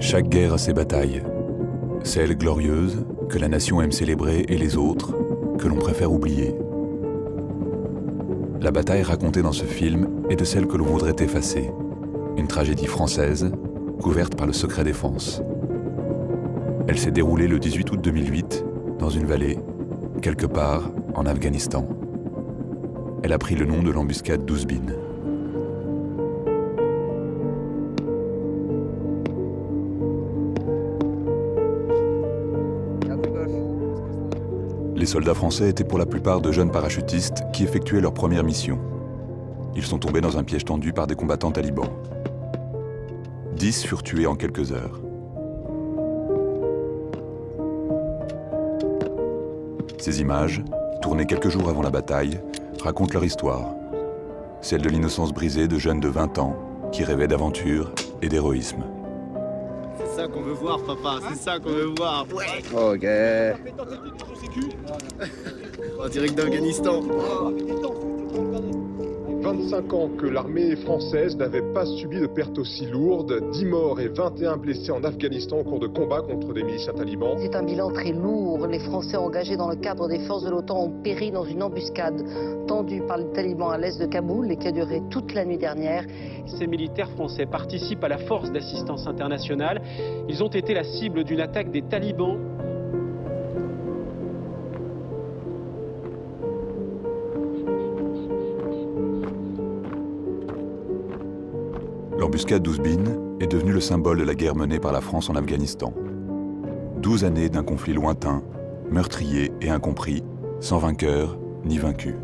Chaque guerre a ses batailles. Celles glorieuses, que la nation aime célébrer, et les autres, que l'on préfère oublier. La bataille racontée dans ce film est de celle que l'on voudrait effacer. Une tragédie française, couverte par le secret défense. Elle s'est déroulée le 18 août 2008, dans une vallée, quelque part en Afghanistan. Elle a pris le nom de l'embuscade d'Ouzbine. Les soldats français étaient pour la plupart de jeunes parachutistes qui effectuaient leur première mission. Ils sont tombés dans un piège tendu par des combattants talibans. 10 furent tués en quelques heures. Ces images, tournées quelques jours avant la bataille, racontent leur histoire. Celle de l'innocence brisée de jeunes de 20 ans qui rêvaient d'aventure et d'héroïsme. C'est ça qu'on veut voir, papa, c'est ça qu'on veut voir. Ouais. Ok. En direct d'Afghanistan. 25 ans que l'armée française n'avait pas subi de pertes aussi lourdes, 10 morts et 21 blessés en Afghanistan au cours de combats contre des miliciens talibans. C'est un bilan très lourd. Les Français engagés dans le cadre des forces de l'OTAN ont péri dans une embuscade tendue par les talibans à l'est de Kaboul et qui a duré toute la nuit dernière. Ces militaires français participent à la force d'assistance internationale. Ils ont été la cible d'une attaque des talibans. L'embuscade d'Ouzbine est devenue le symbole de la guerre menée par la France en Afghanistan. 12 années d'un conflit lointain, meurtrier et incompris, sans vainqueur ni vaincu.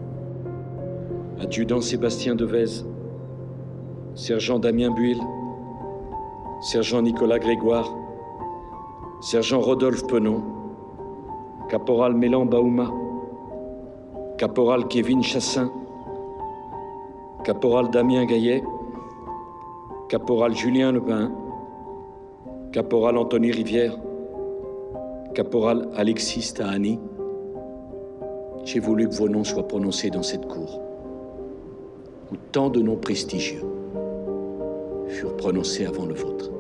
Adjudant Sébastien Devez, sergent Damien Buil, sergent Nicolas Grégoire, sergent Rodolphe Penon, caporal Mélan Baouma, caporal Kevin Chassin, caporal Damien Gaillet, caporal Julien Lepin, caporal Anthony Rivière, caporal Alexis Tahani, j'ai voulu que vos noms soient prononcés dans cette cour, où tant de noms prestigieux furent prononcés avant le vôtre.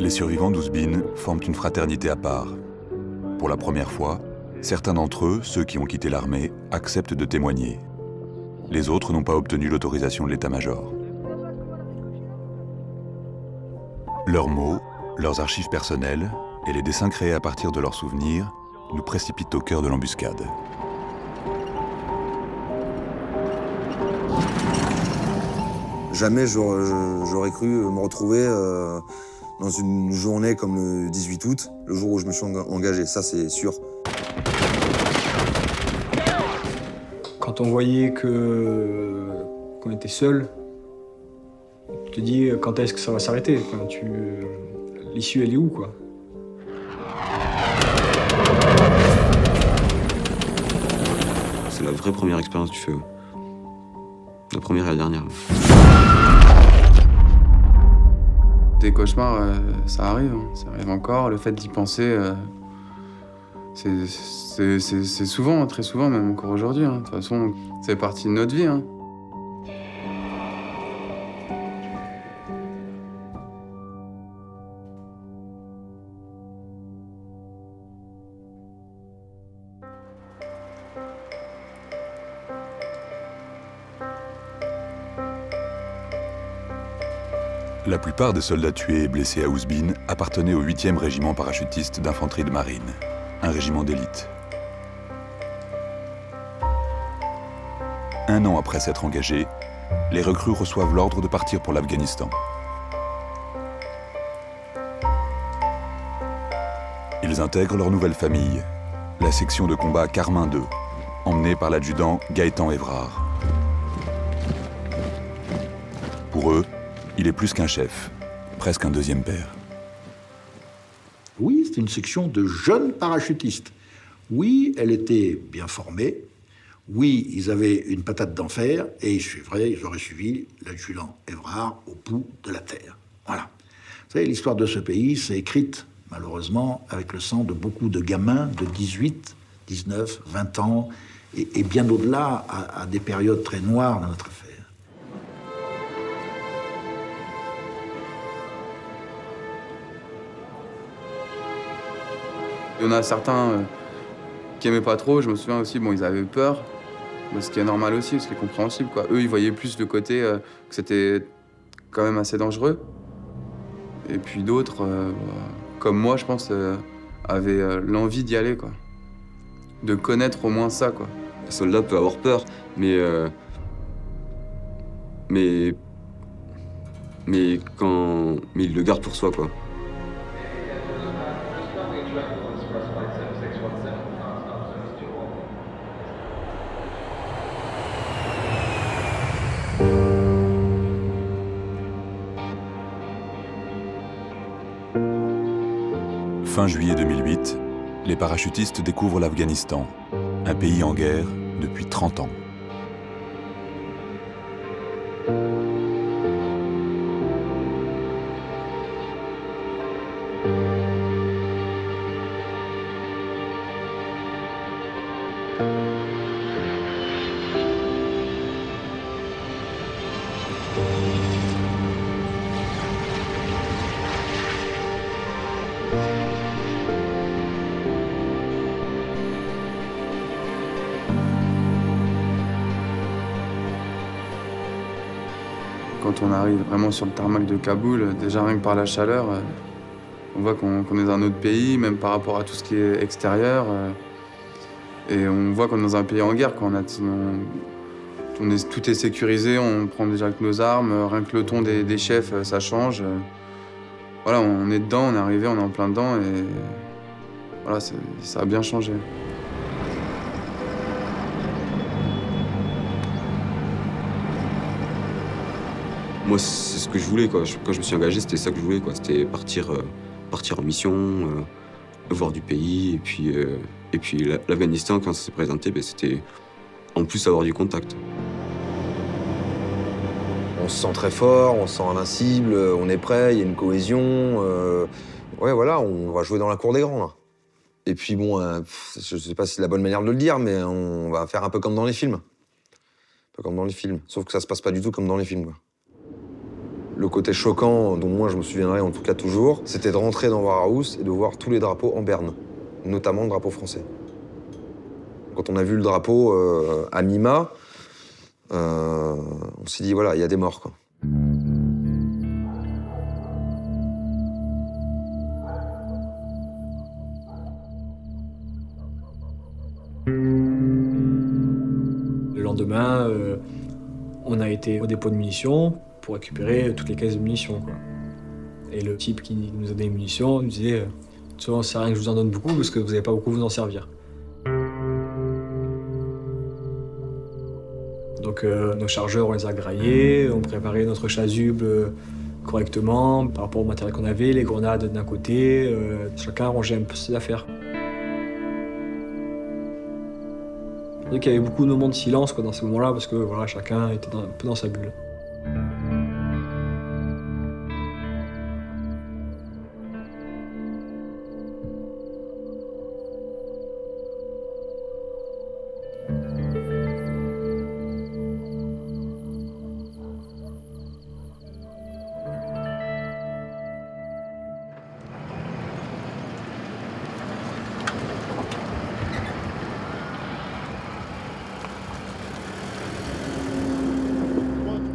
Les survivants d'Ouzbine forment une fraternité à part. Pour la première fois, certains d'entre eux, ceux qui ont quitté l'armée, acceptent de témoigner. Les autres n'ont pas obtenu l'autorisation de l'état-major. Leurs mots, leurs archives personnelles et les dessins créés à partir de leurs souvenirs nous précipitent au cœur de l'embuscade. Jamais j'aurais cru me retrouver dans une journée comme le 18 août, le jour où je me suis engagé, ça c'est sûr. Quand on voyait qu'on était seul, tu te dis quand est-ce que ça va s'arrêter, l'issue elle est où quoi. C'est la vraie première expérience du feu. La première et la dernière. Des cauchemars, ça arrive encore. Le fait d'y penser, c'est souvent, très souvent, même encore aujourd'hui. De toute façon, c'est partie de notre vie. La plupart des soldats tués et blessés à Ouzbine appartenaient au 8e régiment parachutiste d'infanterie de marine, un régiment d'élite. Un an après s'être engagés, les recrues reçoivent l'ordre de partir pour l'Afghanistan. Ils intègrent leur nouvelle famille, la section de combat Carmin II, emmenée par l'adjudant Gaëtan Évrard. Pour eux, il est plus qu'un chef, presque un deuxième père. Oui, c'est une section de jeunes parachutistes. Oui, elle était bien formée. Oui, ils avaient une patate d'enfer et ils auraient suivi l'adjudant Évrard au bout de la terre. Voilà. Vous savez, l'histoire de ce pays s'est écrite, malheureusement, avec le sang de beaucoup de gamins de 18, 19, 20 ans, et bien au-delà, à des périodes très noires dans notre affaire. Il y en a certains qui aimaient pas trop, je me souviens aussi, bon, ils avaient peur, ce qui est normal aussi, ce qui est compréhensible, quoi. Eux, ils voyaient plus le côté que c'était quand même assez dangereux. Et puis d'autres, comme moi, je pense, avaient l'envie d'y aller, quoi. De connaître au moins ça, quoi. Le soldat peut avoir peur, mais il le garde pour soi, quoi. Fin juillet 2008, les parachutistes découvrent l'Afghanistan, un pays en guerre depuis 30 ans. Quand on arrive vraiment sur le tarmac de Kaboul, déjà rien que par la chaleur, on voit qu'on est dans un autre pays, même par rapport à tout ce qui est extérieur. Et on voit qu'on est dans un pays en guerre, quoi. Tout est sécurisé, on prend déjà que nos armes, rien que le ton des chefs, ça change. Voilà, on est dedans, on est arrivé, on est en plein dedans et voilà, ça a bien changé. Moi, c'est ce que je voulais, quoi. Quand je me suis engagé, c'était ça que je voulais, quoi. C'était partir en mission, voir du pays. Et puis l'Afghanistan, quand ça s'est présenté, ben, c'était en plus avoir du contact. On se sent très fort, on se sent invincible, on est prêt, il y a une cohésion. Ouais, voilà, on va jouer dans la cour des grands, là. Et puis bon, je sais pas si c'est la bonne manière de le dire, mais on va faire un peu comme dans les films. Un peu comme dans les films, sauf que ça se passe pas du tout comme dans les films, quoi. Le côté choquant, dont moi je me souviendrai en tout cas toujours, c'était de rentrer dans War-House et de voir tous les drapeaux en berne, notamment le drapeau français. Quand on a vu le drapeau à Mima, on s'est dit voilà, il y a des morts, quoi. Le lendemain, on a été au dépôt de munitions pour récupérer toutes les caisses de munitions, quoi. Et le type qui nous a donné les munitions nous disait « ça sert à rien que je vous en donne beaucoup parce que vous n'allez pas beaucoup vous en servir ». Donc nos chargeurs, on les a graillés, on préparait notre chasuble correctement par rapport au matériel qu'on avait, les grenades d'un côté, chacun rangeait un peu ses affaires. Donc il y avait beaucoup de moments de silence, quoi, dans ces moments-là parce que voilà, chacun était un peu dans sa bulle.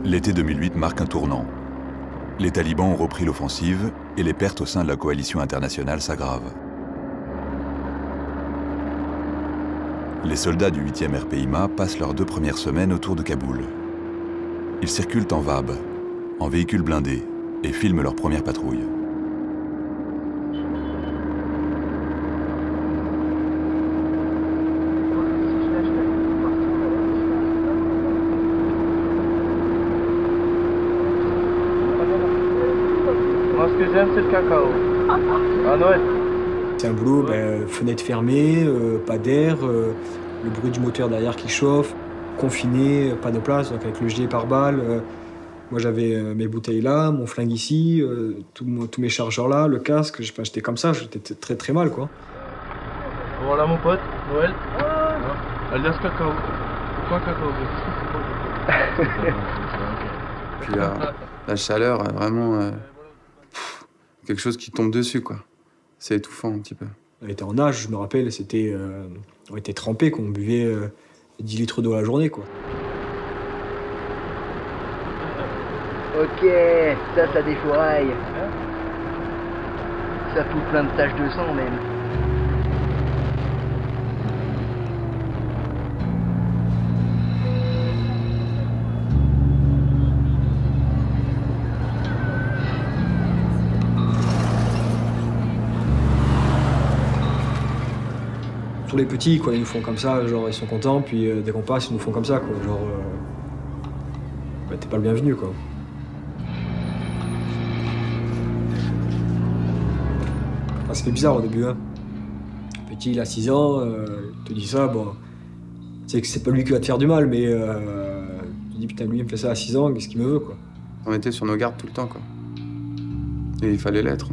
L'été 2008 marque un tournant. Les talibans ont repris l'offensive et les pertes au sein de la coalition internationale s'aggravent. Les soldats du 8e RPIMA passent leurs 2 premières semaines autour de Kaboul. Ils circulent en VAB, en véhicule blindé, et filment leur première patrouille. Moi, ce que j'aime, c'est le cacao. À Noël. C'est un boulot, fenêtre fermée, pas d'air, le bruit du moteur derrière qui chauffe, confiné, pas de place, donc avec le gilet pare-balles. Moi j'avais mes bouteilles là, mon flingue ici, tous mes chargeurs là, le casque, j'étais comme ça, j'étais très très mal, quoi. Voilà mon pote, Noël. Alias cacao. Quoi cacao? Puis la chaleur, vraiment, quelque chose qui tombe dessus, quoi. C'est étouffant un petit peu. On était en nage, je me rappelle, c'était, on était trempés, qu'on buvait 10 litres d'eau à la journée, quoi. Ok, ça défouraille. Ça fout plein de taches de sang même. Pour les petits, quoi, ils nous font comme ça, genre ils sont contents, puis dès qu'on passe, ils nous font comme ça, quoi. Genre, bah, t'es pas le bienvenu, quoi. Ah, ça fait bizarre au début, hein. Petit, il a 6 ans, il te dit ça, bon, tu sais que c'est pas lui qui va te faire du mal, mais tu dis putain, lui il me fait ça à 6 ans, qu'est-ce qu'il me veut, quoi. On était sur nos gardes tout le temps, quoi. Et il fallait l'être.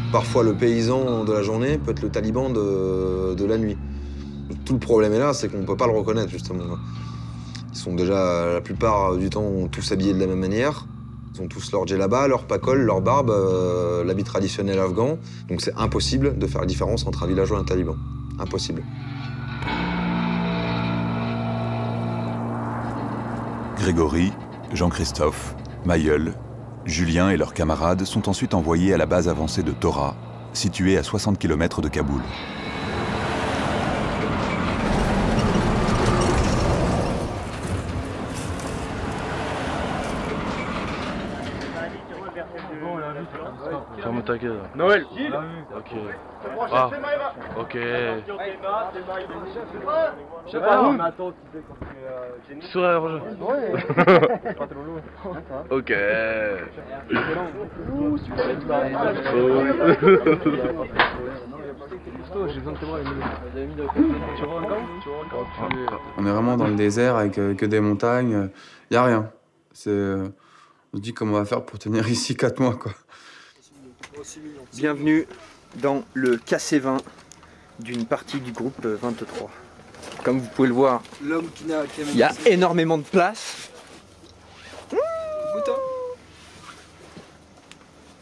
Parfois, le paysan de la journée peut être le taliban de la nuit. Tout le problème est là, c'est qu'on ne peut pas le reconnaître, justement. Ils sont déjà, la plupart du temps, tous habillés de la même manière. Ils ont tous leur djellaba, leur pakol, leur barbe, l'habit traditionnel afghan. Donc c'est impossible de faire la différence entre un villageois et un taliban. Impossible. Grégory, Jean-Christophe, Mailleul, Julien et leurs camarades sont ensuite envoyés à la base avancée de Tora, située à 60 km de Kaboul. Ferme ta gueule. Noël. Ok. Ah. Ok. Je sais pas, mais attends, sur la roche. Pas trop lourd. Ok. On est vraiment dans le désert avec que des montagnes. Y a rien. On se dit comment on va faire pour tenir ici 4 mois, quoi. Bienvenue dans le KC20 d'une partie du groupe 23. Comme vous pouvez le voir, il y a énormément de place.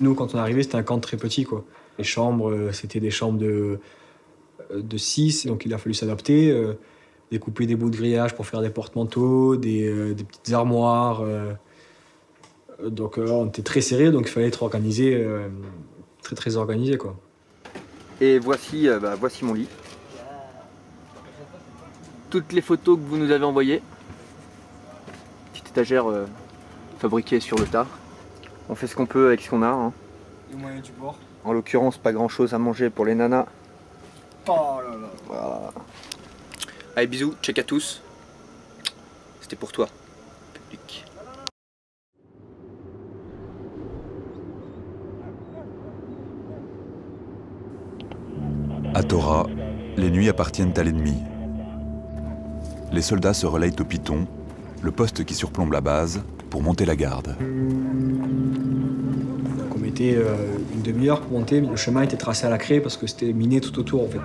Nous, quand on est arrivé, c'était un camp très petit, quoi. Les chambres, c'était des chambres de 6, donc il a fallu s'adapter, découper des bouts de grillage pour faire des porte-manteaux, des petites armoires. Donc on était très serré, donc il fallait être organisé, très organisé, quoi. Et voici, voici mon lit. Toutes les photos que vous nous avez envoyées. Petite étagère fabriquée sur le tard. On fait ce qu'on peut avec ce qu'on a. Hein. Les moyens du bord. En l'occurrence, pas grand chose à manger pour les nanas. Oh là là. Voilà. Allez, bisous, check à tous. C'était pour toi, public. À Tora, les nuits appartiennent à l'ennemi. Les soldats se relayent au Piton, le poste qui surplombe la base, pour monter la garde. Donc on mettait une demi-heure pour monter, le chemin était tracé à la craie parce que c'était miné tout autour, en fait.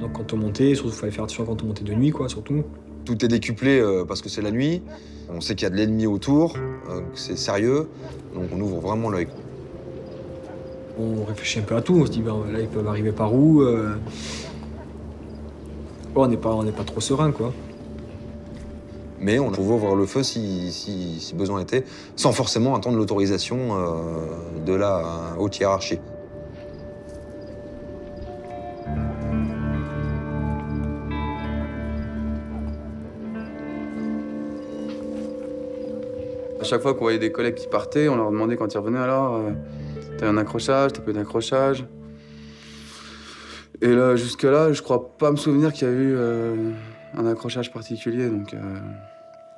Donc quand on montait, surtout il fallait faire attention quand on montait de nuit, quoi, surtout. Tout est décuplé parce que c'est la nuit. On sait qu'il y a de l'ennemi autour, que c'est sérieux, donc on ouvre vraiment l'œil. On réfléchit un peu à tout, on se dit, ben, là ils peuvent arriver par où on n'est pas trop serein, quoi. Mais on pouvait ouvrir le feu si besoin était, sans forcément attendre l'autorisation de la haute hiérarchie. À chaque fois qu'on voyait des collègues qui partaient, on leur demandait quand ils revenaient, alors, t'as eu un accrochage, t'as pas eu d'accrochage. Et là, jusque-là, je crois pas me souvenir qu'il y a eu un accrochage particulier.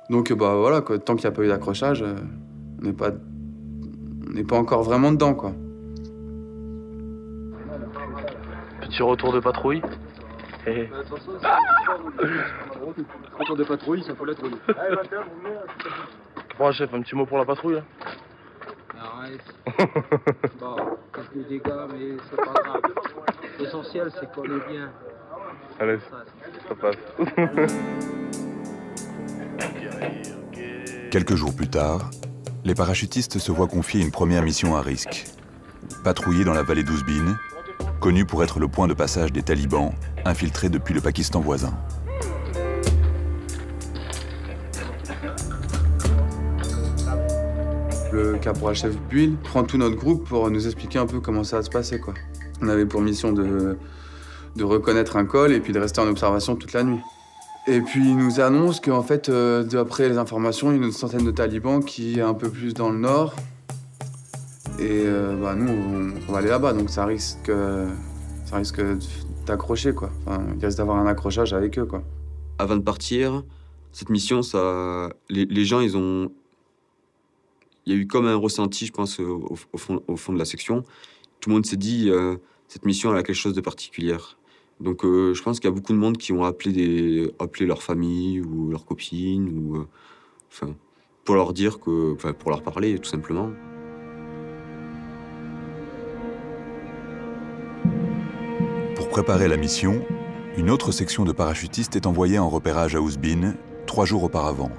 Donc bah voilà, quoi, tant qu'il n'y a pas eu d'accrochage, on n'est pas encore vraiment dedans, quoi. Petit retour de patrouille. Hey. Retour de patrouille, ça faut la trouille. Bon, chef, un petit mot pour la patrouille, là. Bon, quelques dégâts, mais c'est pas grave. L'essentiel, c'est qu'on est bien. Allez, ça passe. Quelques jours plus tard, les parachutistes se voient confier une première mission à risque. Patrouiller dans la vallée d'Ouzbine, connue pour être le point de passage des talibans, infiltrés depuis le Pakistan voisin. Le caporal-chef Buil prend tout notre groupe pour nous expliquer un peu comment ça va se passer, quoi. On avait pour mission de reconnaître un col et puis de rester en observation toute la nuit. Et puis il nous annonce qu'en fait, d'après les informations, il y a une centaine de talibans qui est un peu plus dans le nord. Et nous, on va aller là-bas, donc ça risque d'accrocher, quoi. Enfin, il risque d'avoir un accrochage avec eux, quoi. Avant de partir, cette mission, les gens, il y a eu comme un ressenti, je pense, au fond de la section. Tout le monde s'est dit, cette mission, elle a quelque chose de particulier. Donc je pense qu'il y a beaucoup de monde qui ont appelé leur famille ou leurs copines, pour leur dire pour leur parler, tout simplement. Pour préparer la mission, une autre section de parachutistes est envoyée en repérage à Ouzbine 3 jours auparavant.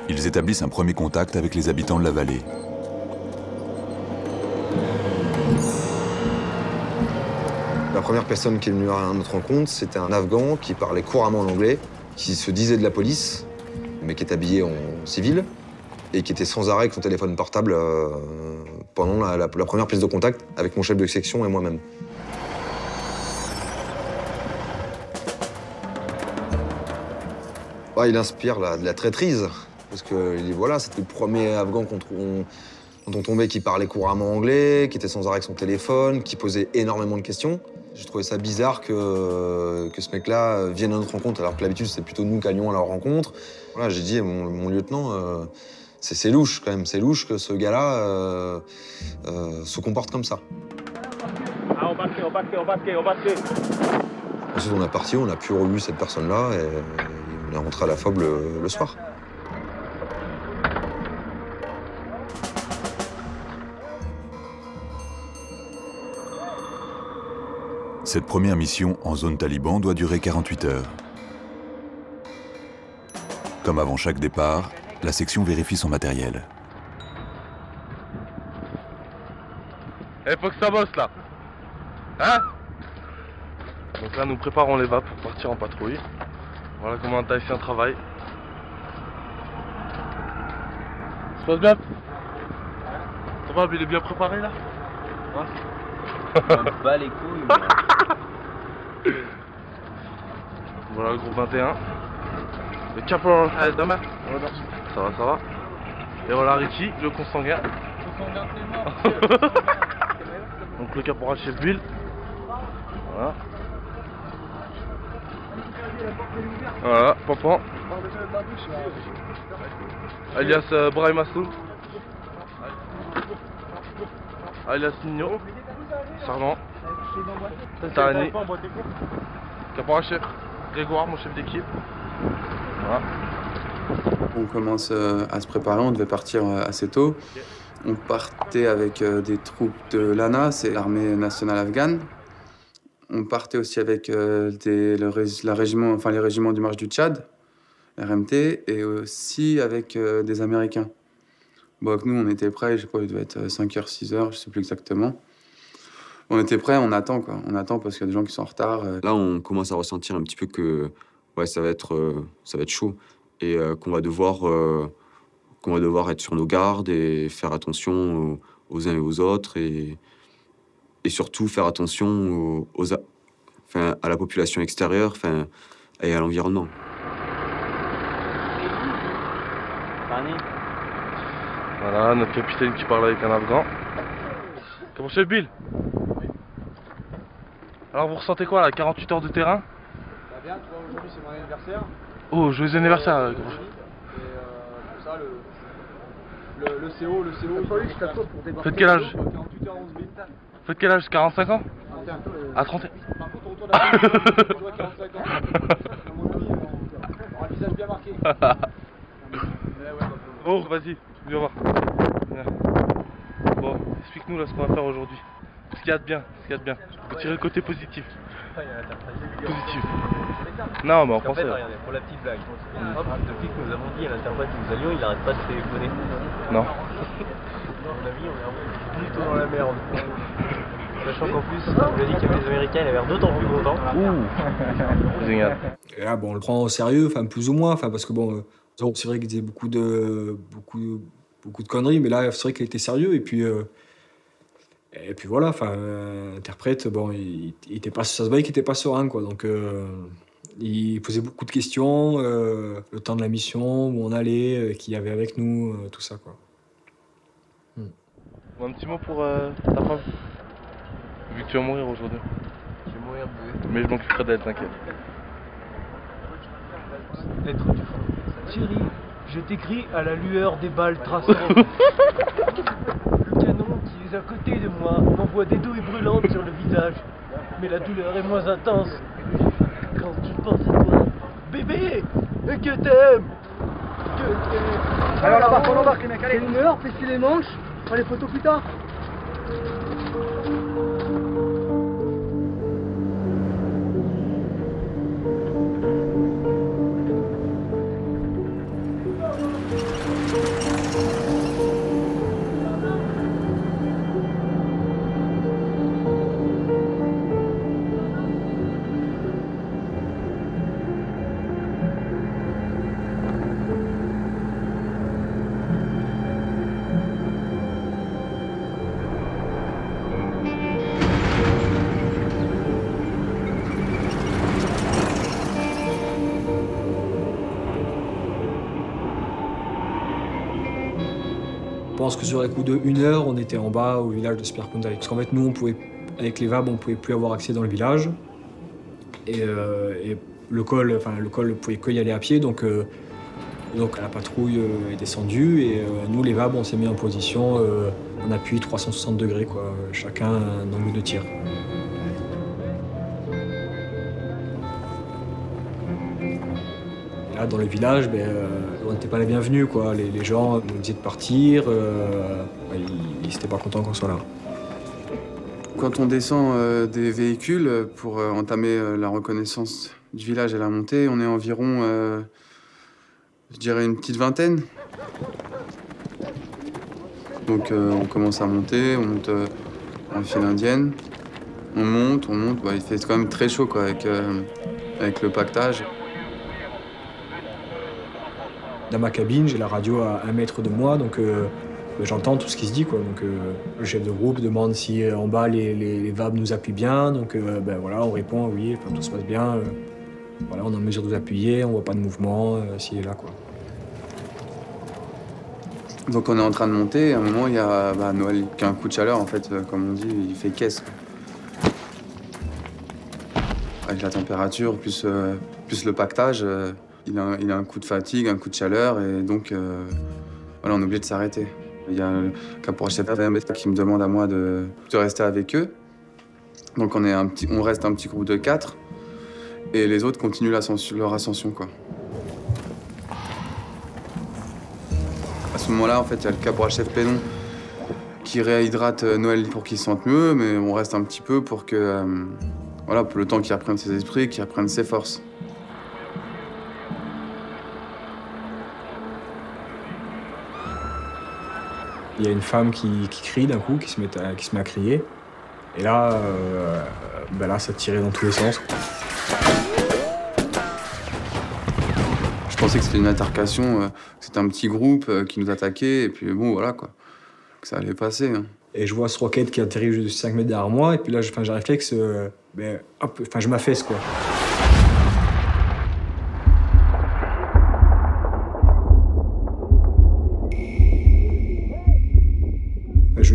Ils établissent un premier contact avec les habitants de la vallée. La première personne qui est venue à notre rencontre, c'était un Afghan qui parlait couramment l'anglais, qui se disait de la police, mais qui est habillé en civil, et qui était sans arrêt avec son téléphone portable pendant la première prise de contact avec mon chef de section et moi-même. Il inspire de la traîtrise. Parce que voilà, c'était le premier Afghan dont on tombait qui parlait couramment anglais, qui était sans arrêt avec son téléphone, qui posait énormément de questions. J'ai trouvé ça bizarre que ce mec-là vienne à notre rencontre, alors que l'habitude, c'est plutôt nous qui allions à leur rencontre. Voilà, j'ai dit, mon lieutenant, c'est louche quand même, c'est louche que ce gars-là se comporte comme ça. Ensuite, on est parti, on n'a plus revu cette personne-là et on est rentré à la FOB le soir. Cette première mission en zone taliban doit durer 48 heures. Comme avant chaque départ, la section vérifie son matériel. Faut que ça bosse là. Hein? Donc là nous préparons les VAP pour partir en patrouille. Voilà comment un Tahitien travaille. Ça se passe bien? Ça va, il est bien préparé là? Ouais. On bat les couilles. Voilà le groupe 21. Le caporal. Demain. Ça va. Et voilà Richie, le consanguin. Donc le caporal chef Buil. Voilà. Voilà, Pampan. Alias Brahim Assoul. Alias Nino. Sergent. Tahani. Caporal chef. Grégoire, mon chef d'équipe. Voilà. On commence à se préparer, on devait partir assez tôt. On partait avec des troupes de l'ANA, c'est l'armée nationale afghane. On partait aussi avec les régiments du Marche du Tchad, RMT, et aussi avec des Américains. Bon, nous, on était prêts, je sais pas, il devait être 5h, 6h, je sais plus exactement. On était prêts, on attend, quoi. On attend parce qu'il y a des gens qui sont en retard. Là, on commence à ressentir un petit peu que ouais, ça va être chaud et qu'on va devoir être sur nos gardes et faire attention aux uns et aux autres et surtout faire attention à la population extérieure et à l'environnement. Voilà, notre capitaine qui parle avec un Afghan. Comment c'est Bill? Alors vous ressentez quoi là, 48 heures de terrain? Ça va bien, tu vois, aujourd'hui c'est mon anniversaire. Oh, joyeux anniversaire. Et pour ça, le CO, Faites quel âge? 48 heures 11 minutes. Faites quel âge? 45 ans? 31. À 31. Par contre, autour de la table, je vois 45 ans. À mon avis, on a le visage bien marqué. Oh, vas-y, viens voir. Viens. Bon, explique-nous là ce qu'on va faire aujourd'hui. Ce qu'il y a de bien, Faut tirer le côté positif. Positif. Non, mais en français. En fait, regardez, pour la petite blague, hop, depuis que nous avons dit à l'interprète où nous allions, il n'arrête pas de téléphoner. Non. À mon avis, on est plutôt dans la merde. Sachant qu'en plus, on a dit qu'il y avait des Américains, il avait l'air d'autant plus content. Ouh, génial. Et là, bon, on le prend au sérieux, enfin plus ou moins, enfin parce que bon, c'est vrai qu'il disait beaucoup de conneries, mais là, c'est vrai qu'il était sérieux et puis voilà, enfin, interprète, bon, il était pas, ça se voyait qu'il était pas serein, quoi, donc il posait beaucoup de questions, le temps de la mission, où on allait, qui y avait avec nous, tout ça, quoi. Un petit mot pour ta femme. Vu que tu vas mourir aujourd'hui. Je vais mourir de... Mais je m'occuperai d'elle, t'inquiète. Lettre du fond. Thierry, je t'écris à la lueur des balles traçantes. Le canon qui est à côté de moi m'envoie des douilles brûlantes sur le visage. Mais la douleur est moins intense quand je pense à toi. Bébé, que t'aimes. Alors là-bas, on embarque les mecs, allez. Une heure, fais les manches, on fera les photos plus tard. Je pense que sur les coups de 1 heure, on était en bas au village de Spierkundal. Parce qu'en fait, nous, avec les VAB, on ne pouvait plus avoir accès dans le village. Et le col pouvait que y aller à pied. Donc la patrouille est descendue. Et nous, les VAB, on s'est mis en position en appui 360 degrés, quoi, chacun un angle de tir. Là, dans le village, on n'était pas les bienvenus, quoi. Les gens nous disaient de partir, ils n'étaient pas contents qu'on soit là. Quand on descend des véhicules pour entamer la reconnaissance du village et la montée, on est environ, je dirais, une petite vingtaine. Donc on commence à monter, on monte en file indienne, on monte, il fait quand même très chaud, quoi, avec le pactage. Dans ma cabine, j'ai la radio à 1 mètre de moi, donc j'entends tout ce qui se dit, quoi. Donc le chef de groupe demande si en bas les VAB nous appuient bien, donc voilà, on répond oui, tout se passe bien. Voilà, on est en mesure de vous appuyer, on voit pas de mouvement, s'il est là, quoi. Donc on est en train de monter, à un moment il y a Noël qui a un coup de chaleur, en fait, comme on dit, il fait caisse, quoi. Avec la température, plus le pactage, il a un coup de fatigue, un coup de chaleur, et donc voilà, on est obligé de s'arrêter. Il y a le caporal-chef qui me demande à moi de rester avec eux. Donc on reste un petit groupe de 4, et les autres continuent leur ascension, quoi. À ce moment-là, en fait, il y a le caporal-chef Pénon qui réhydrate Noël pour qu'il se sente mieux, mais on reste un petit peu pour que, voilà, pour le temps qu'il reprenne ses esprits, qu'il reprenne ses forces. Il y a une femme qui crie d'un coup, qui se met à crier. Et là, là, ça tirait dans tous les sens. Je pensais que c'était une altercation, que c'était un petit groupe qui nous attaquait, et puis bon, voilà, quoi, que ça allait passer. Hein. Et je vois ce roquette qui atterrit juste de 5 mètres derrière moi, et puis là, j'ai un réflexe, hop, je m'affaisse, quoi.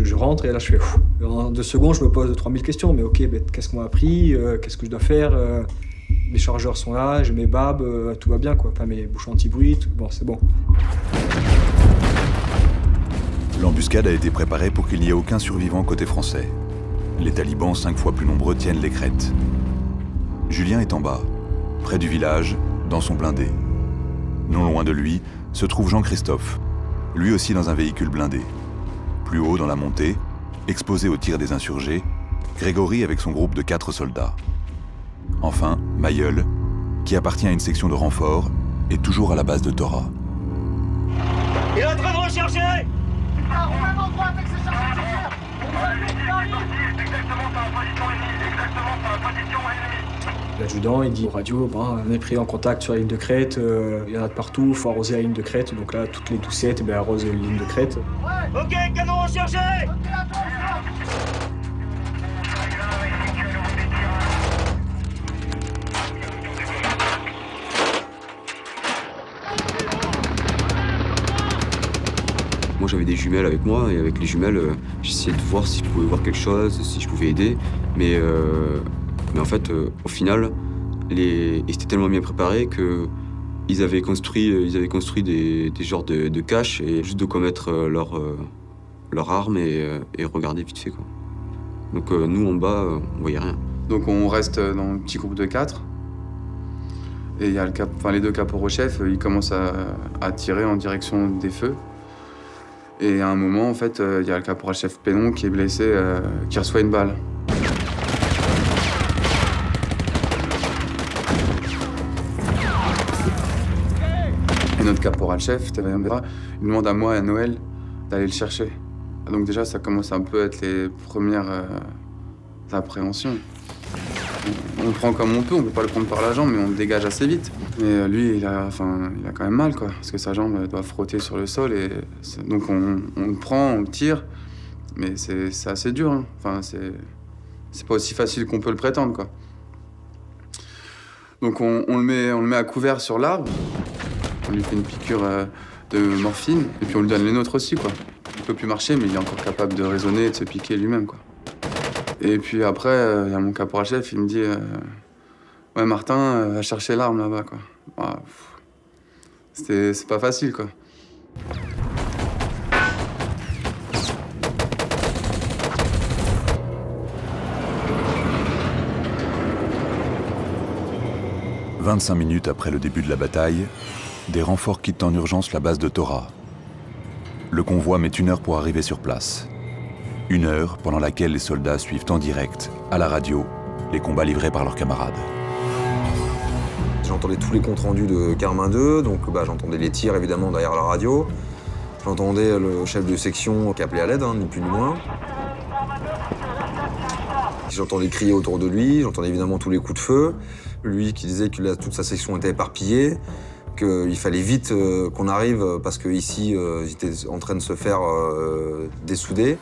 Je rentre et là je fais ouf. En 2 secondes je me pose 3000 questions, mais ok, qu'est-ce qu'on m'a appris, qu'est-ce que je dois faire, mes chargeurs sont là, j'ai mes babs, tout va bien, quoi. Enfin, mes bouchons anti-bruit, bon, c'est bon. L'embuscade a été préparée pour qu'il n'y ait aucun survivant côté français. Les talibans 5 fois plus nombreux tiennent les crêtes. Julien est en bas, près du village, dans son blindé. Non loin de lui se trouve Jean-Christophe. lui aussi dans un véhicule blindé. Plus haut dans la montée, exposé aux tirs des insurgés, Grégory avec son groupe de 4 soldats. Enfin, Mayol, qui appartient à une section de renfort, est toujours à la base de Tora. Il est en train de recharger! L'adjudant, il dit aux radios, on est pris en contact sur la ligne de crête, il y en a de partout, il faut arroser la ligne de crête. Donc là, toutes les doucettes arrosent la ligne de crête. Ok, canon rechargé! Moi j'avais des jumelles avec moi et avec les jumelles j'essayais de voir si je pouvais voir quelque chose, si je pouvais aider. Mais en fait au final ils étaient tellement bien préparés qu'ils avaient construit des genres de caches et juste de quoi mettre leur arme et regarder vite fait quoi. Donc nous en bas on voyait rien. Donc on reste dans un petit groupe de 4. Et il y a les 2 caporaux-chefs, ils commencent à tirer en direction des feux. Et à un moment, en fait, il y a le caporal-chef Pénon qui est blessé, qui reçoit une balle. Et notre caporal-chef, il demande à moi et à Noël d'aller le chercher. Donc déjà, ça commence un peu à être les premières appréhensions. On le prend comme on peut pas le prendre par la jambe, mais on le dégage assez vite. Mais lui, il a quand même mal, quoi, parce que sa jambe doit frotter sur le sol. Et donc on le prend, on le tire, mais c'est assez dur. Hein. Enfin, c'est pas aussi facile qu'on peut le prétendre, quoi. Donc on le met à couvert sur l'arbre, on lui fait une piqûre de morphine, et puis on lui donne les nôtres aussi, quoi. Il peut plus marcher, mais il est encore capable de raisonner et de se piquer lui-même, quoi. Et puis après, il y a mon caporal-chef, il me dit ouais, Martin, va chercher l'arme là-bas, quoi. Ah, c'est pas facile, quoi. « 25 minutes après le début de la bataille, des renforts quittent en urgence la base de Tora. Le convoi met 1 heure pour arriver sur place. 1 heure pendant laquelle les soldats suivent en direct, à la radio, les combats livrés par leurs camarades. J'entendais tous les comptes rendus de Carmin 2, donc j'entendais les tirs évidemment derrière la radio. J'entendais le chef de section qui appelait à l'aide, ni plus ni moins. J'entendais crier autour de lui, j'entendais évidemment tous les coups de feu. Lui qui disait que toute sa section était éparpillée, qu'il fallait vite qu'on arrive parce qu'ici, ils étaient en train de se faire dessouder.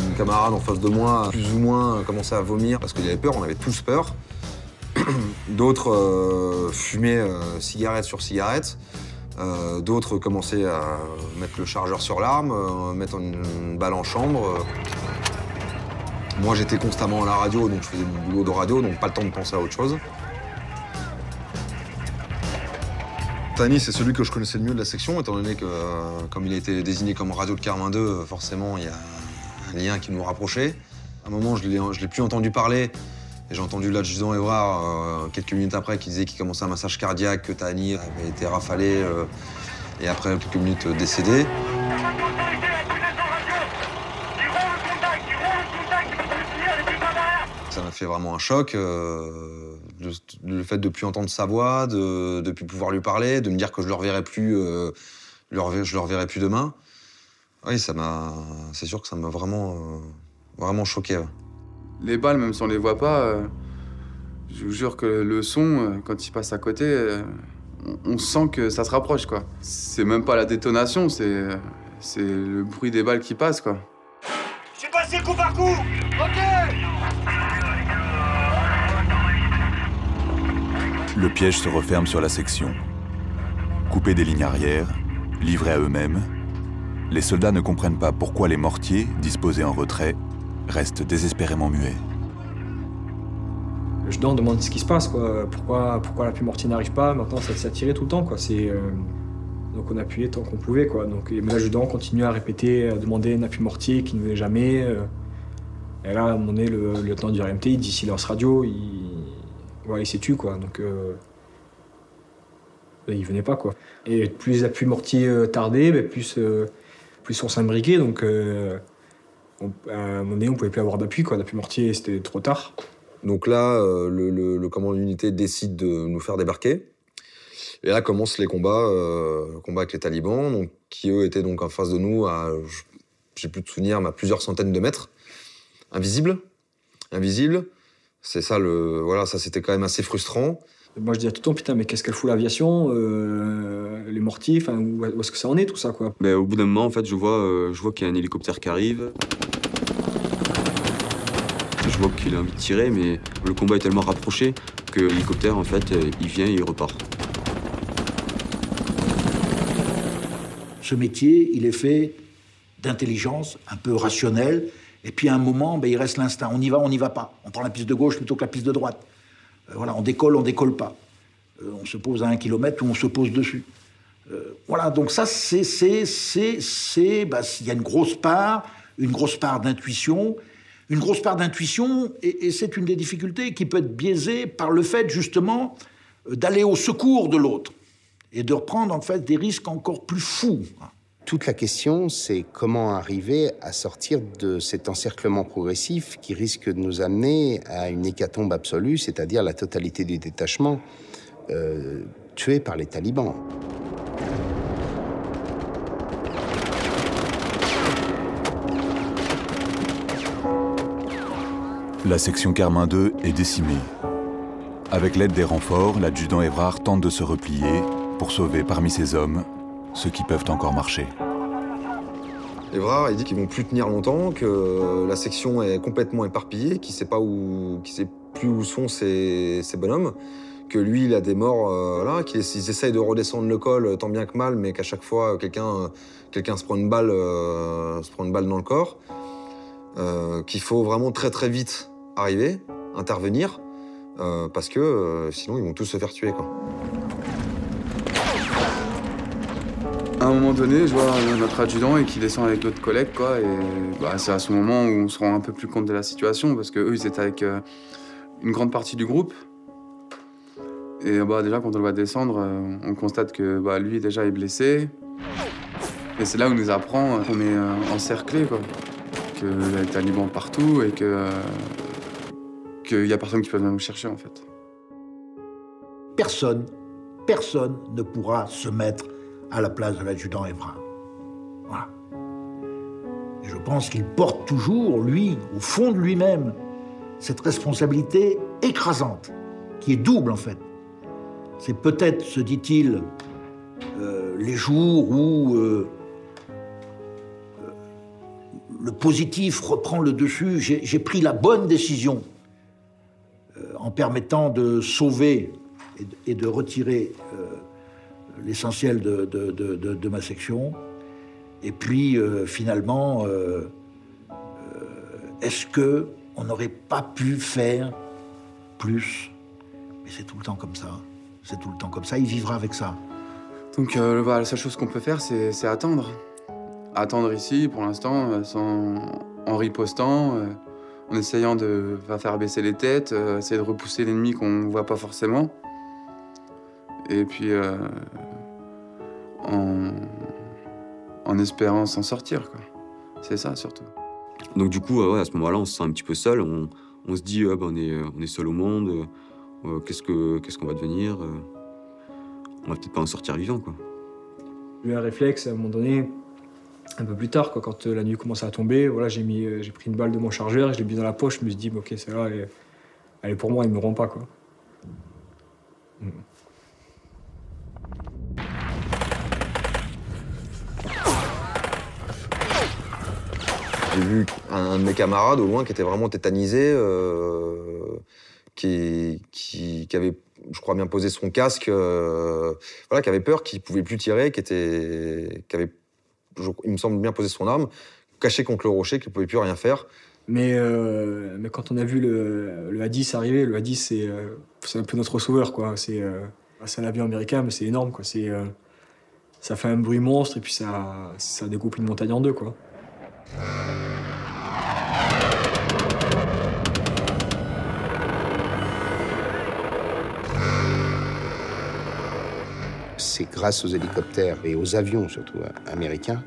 Une camarade en face de moi, plus ou moins, commençait à vomir parce qu'il avait peur, on avait tous peur. D'autres fumaient cigarette sur cigarette. D'autres commençaient à mettre le chargeur sur l'arme, mettre une balle en chambre. Moi, j'étais constamment à la radio, donc je faisais mon boulot de radio, donc pas le temps de penser à autre chose. Tani, c'est celui que je connaissais le mieux de la section, étant donné que, comme il a été désigné comme radio de Carmin 2, forcément, il y a un lien qui nous rapprochait. À un moment, je l'ai plus entendu parler, et j'ai entendu l'adjudant Évrard, quelques minutes après, qui disait qu'il commençait un massage cardiaque, que Tani avait été rafalé, et après, quelques minutes, décédé. Ça m'a fait vraiment un choc, le fait de ne plus entendre sa voix, de ne plus pouvoir lui parler, de me dire que je ne le reverrai plus, je le reverrai plus demain. Oui, c'est sûr que ça m'a vraiment choqué. Ouais. Les balles, même si on les voit pas, je vous jure que le son, quand il passe à côté, on sent que ça se rapproche, quoi. C'est même pas la détonation, c'est le bruit des balles qui passent, quoi. J'ai passé coup par coup. Ok. Le piège se referme sur la section. Coupés des lignes arrière, livrés à eux-mêmes, les soldats ne comprennent pas pourquoi les mortiers, disposés en retrait, restent désespérément muets. Le adjudant demande ce qui se passe, quoi. Pourquoi l'appui mortier n'arrive pas. Maintenant, ça tirait tout le temps, quoi. Donc on appuyait tant qu'on pouvait, quoi. Donc l'adjudant continue à répéter, à demander un appui mortier qui ne venait jamais. Et là, à un moment donné, le lieutenant du RMT, il dit silence radio. voilà, il s'est tué, quoi. Donc, il venait pas, quoi. Et plus les appuis mortiers tardaient, plus on s'imbriquait. Donc, à un moment donné, on pouvait plus avoir d'appui, quoi. D'appui mortier, c'était trop tard. Donc là, le commandant de l'unité décide de nous faire débarquer. Et là commencent les combats, avec les talibans, donc, qui eux étaient donc en face de nous à, j'ai plus de souvenirs, mais à plusieurs centaines de mètres. Invisibles. C'est ça, voilà, ça c'était quand même assez frustrant. Moi je dis à tout le temps, putain, mais qu'est-ce qu'elle fout l'aviation, les mortiers, enfin, où est-ce que ça en est tout ça, quoi. Mais au bout d'un moment, en fait, je vois qu'il y a un hélicoptère qui arrive. Je vois qu'il a envie de tirer, mais le combat est tellement rapproché que l'hélicoptère, en fait, il vient et il repart. Ce métier, il est fait d'intelligence, un peu rationnel, et puis à un moment, il reste l'instinct. On y va pas. On prend la piste de gauche plutôt que la piste de droite. Voilà, on décolle pas. On se pose à 1 kilomètre ou on se pose dessus. Voilà, donc ça, il y a une grosse part d'intuition. Une grosse part d'intuition, et c'est une des difficultés qui peut être biaisée par le fait, justement, d'aller au secours de l'autre et de reprendre, en fait, des risques encore plus fous. Toute la question, c'est comment arriver à sortir de cet encerclement progressif qui risque de nous amener à une hécatombe absolue, c'est-à-dire la totalité du détachement tué par les talibans. La section Carmin 2 est décimée. Avec l'aide des renforts, l'adjudant Évrard tente de se replier pour sauver parmi ses hommes ceux qui peuvent encore marcher. Évrard, il dit qu'ils vont plus tenir longtemps, que la section est complètement éparpillée, qu'il sait plus où sont ces bonhommes, que lui, il a des morts là, qu'ils essayent de redescendre le col tant bien que mal, mais qu'à chaque fois, quelqu'un se prend une balle dans le corps, qu'il faut vraiment très très vite arriver, intervenir, parce que sinon ils vont tous se faire tuer, quoi. À un moment donné, je vois notre adjudant et qui descend avec d'autres collègues, quoi, et c'est à ce moment où on se rend un peu plus compte de la situation, parce qu'eux, ils étaient avec une grande partie du groupe. Et déjà, quand on le voit descendre, on constate que lui, déjà, est blessé. Et c'est là où on nous apprend qu'on est encerclé, quoi. Qu'il y a des talibans partout et qu'il n'y a personne qui peut venir nous chercher, en fait. Personne ne pourra se mettre à la place de l'adjudant Évrard. Voilà. Et je pense qu'il porte toujours, lui, au fond de lui-même, cette responsabilité écrasante, qui est double, en fait. C'est peut-être, se dit-il, les jours où le positif reprend le dessus. J'ai pris la bonne décision en permettant de sauver et de retirer l'essentiel de ma section. Et puis, finalement, est-ce qu'on n'aurait pas pu faire plus? Mais c'est tout le temps comme ça. C'est tout le temps comme ça. Il vivra avec ça. Donc, la seule chose qu'on peut faire, c'est attendre. Attendre ici, pour l'instant, en ripostant, en essayant de faire baisser les têtes, essayer de repousser l'ennemi qu'on ne voit pas forcément. Et puis, en espérant s'en sortir, quoi. C'est ça, surtout. Donc du coup, à ce moment-là, on se sent un petit peu seul. On se dit, on est seul au monde. Qu'est-ce qu'on va devenir? On va peut-être pas en sortir vivant, quoi. J'ai eu un réflexe à un moment donné, un peu plus tard, quoi, quand la nuit commençait à tomber. Voilà, j'ai pris une balle de mon chargeur, je l'ai mis dans la poche. Je me suis dit, ok, celle-là, elle est pour moi, ils me mourront pas, quoi. J'ai vu un de mes camarades au loin qui était vraiment tétanisé, qui avait, je crois, bien posé son casque, voilà, qui avait peur, qui pouvait plus tirer, qui avait, il me semble, bien posé son arme, caché contre le rocher, qui pouvait plus rien faire. Mais quand on a vu le A-10 arriver, le A-10 c'est un peu notre sauveur, quoi. C'est un avion américain, mais c'est énorme, quoi. Ça fait un bruit monstre et puis ça découpe une montagne en deux, quoi. c'est grâce aux hélicoptères et aux avions, surtout américains,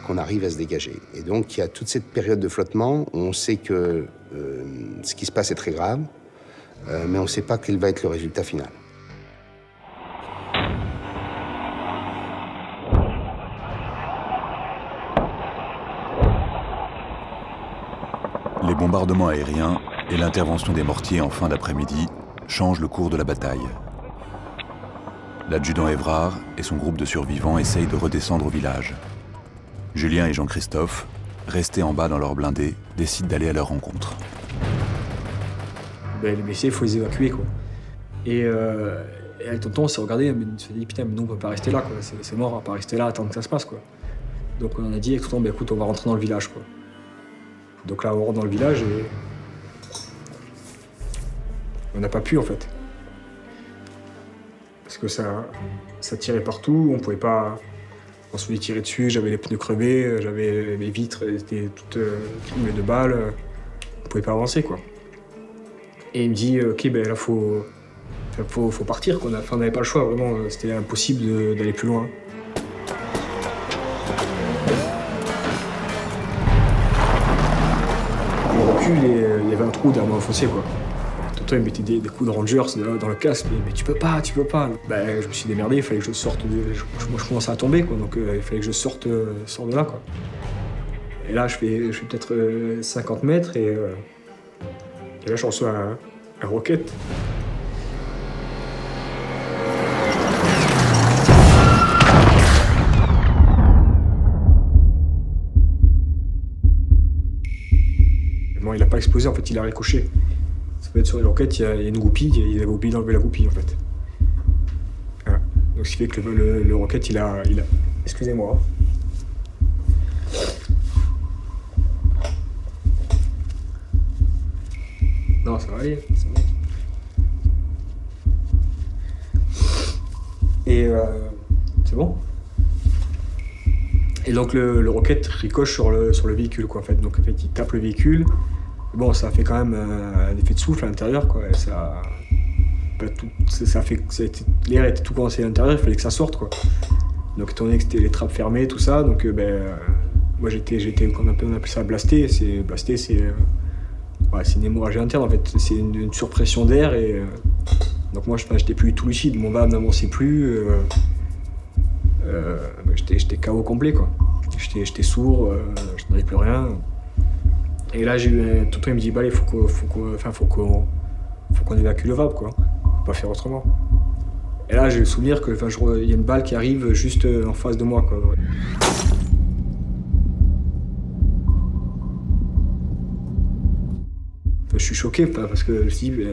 qu'on arrive à se dégager. Et donc, il y a toute cette période de flottement où on sait que ce qui se passe est très grave, mais on ne sait pas quel va être le résultat final. Les bombardements aériens et l'intervention des mortiers en fin d'après-midi changent le cours de la bataille. L'adjudant Évrard et son groupe de survivants essayent de redescendre au village. Julien et Jean-Christophe, restés en bas dans leur blindé, décident d'aller à leur rencontre. Les blessés, il faut les évacuer, quoi. Et avec tonton, on s'est regardé, on s'est dit, putain, mais nous, on peut pas rester là, quoi. C'est mort, on va pas rester là, attendre que ça se passe, quoi. Donc on a dit avec tonton, écoute, on va rentrer dans le village, quoi. Donc là, on rentre dans le village et on n'a pas pu, en fait. Parce que ça tirait partout, on pouvait pas... On se faisait tirer dessus, j'avais les pneus crevés, j'avais mes vitres, elles étaient toutes crimées de balles. On pouvait pas avancer, quoi. Et il me dit, ok, ben là, faut partir, quoi. On n'avait pas le choix, vraiment. C'était impossible d'aller plus loin. Au recul, il y avait un trou derrière moi fossé, quoi. Tonton, il mettait des coups de rangers dans le casque, mais tu peux pas. Ben, je me suis démerdé, il fallait que je sorte. Moi, je commençais à tomber, quoi, donc il fallait que je sorte de là, quoi. Et là, je fais peut-être 50 mètres et là, je reçois un roquette. Bon, il n'a pas explosé, en fait, il a ricoché. Ça peut être sur les roquettes, il y a une goupille, il avait oublié d'enlever la goupille, en fait. Voilà. Donc, ce qui fait que le roquette, il a... Excusez-moi. Non, ça va aller, c'est bon. Et c'est bon. Et donc le roquette ricoche sur le véhicule, quoi, en fait. Donc en fait, il tape le véhicule. Bon, ça fait quand même un effet de souffle à l'intérieur, quoi. Et ça fait l'air était tout coincé à l'intérieur, il fallait que ça sorte, quoi. Donc étant donné que c'était les trappes fermées, tout ça, donc moi j'étais on appelle ça blasté. C'est une hémorragie interne, en fait. C'est une surpression d'air et donc moi j'étais plus tout lucide, mon VAB n'avançait plus. J'étais KO complet, quoi. J'étais sourd, je n'avais plus rien. Et là tonton il me dit bah allez, faut qu'on évacue le VAB, quoi. Faut pas faire autrement. Et là j'ai le souvenir que il y a une balle qui arrive juste en face de moi, quoi. Je suis choqué parce que je me suis dit,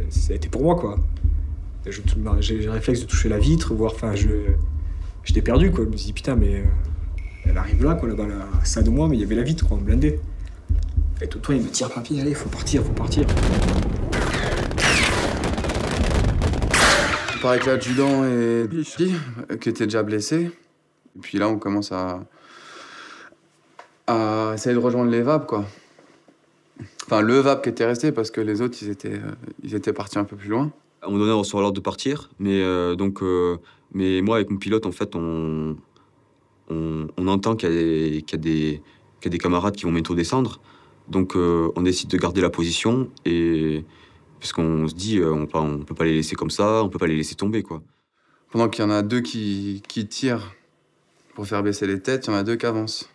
ça a été pour moi, quoi. J'ai le réflexe de toucher la vitre, voir, j'étais perdu, quoi. Je me suis dit, putain, mais elle arrive là, quoi, là-bas, à ça de moi, mais il y avait la vitre, quoi, blindée. Et tout le temps, il me tire, papy, allez, faut partir. On part avec l'adjudant et Bichi, qui était déjà blessé. Et puis là, on commence à essayer de rejoindre les VAB, quoi. Enfin, le VAB qui était resté, parce que les autres, ils étaient partis un peu plus loin. À un moment donné, on reçoit l'ordre de partir, mais moi, avec mon pilote, en fait, on entend qu'il y a des camarades qui vont bientôt descendre. Donc, on décide de garder la position, et puisqu'on se dit, on peut pas les laisser comme ça, on peut pas les laisser tomber, quoi. Pendant qu'il y en a deux qui tirent pour faire baisser les têtes, il y en a deux qui avancent.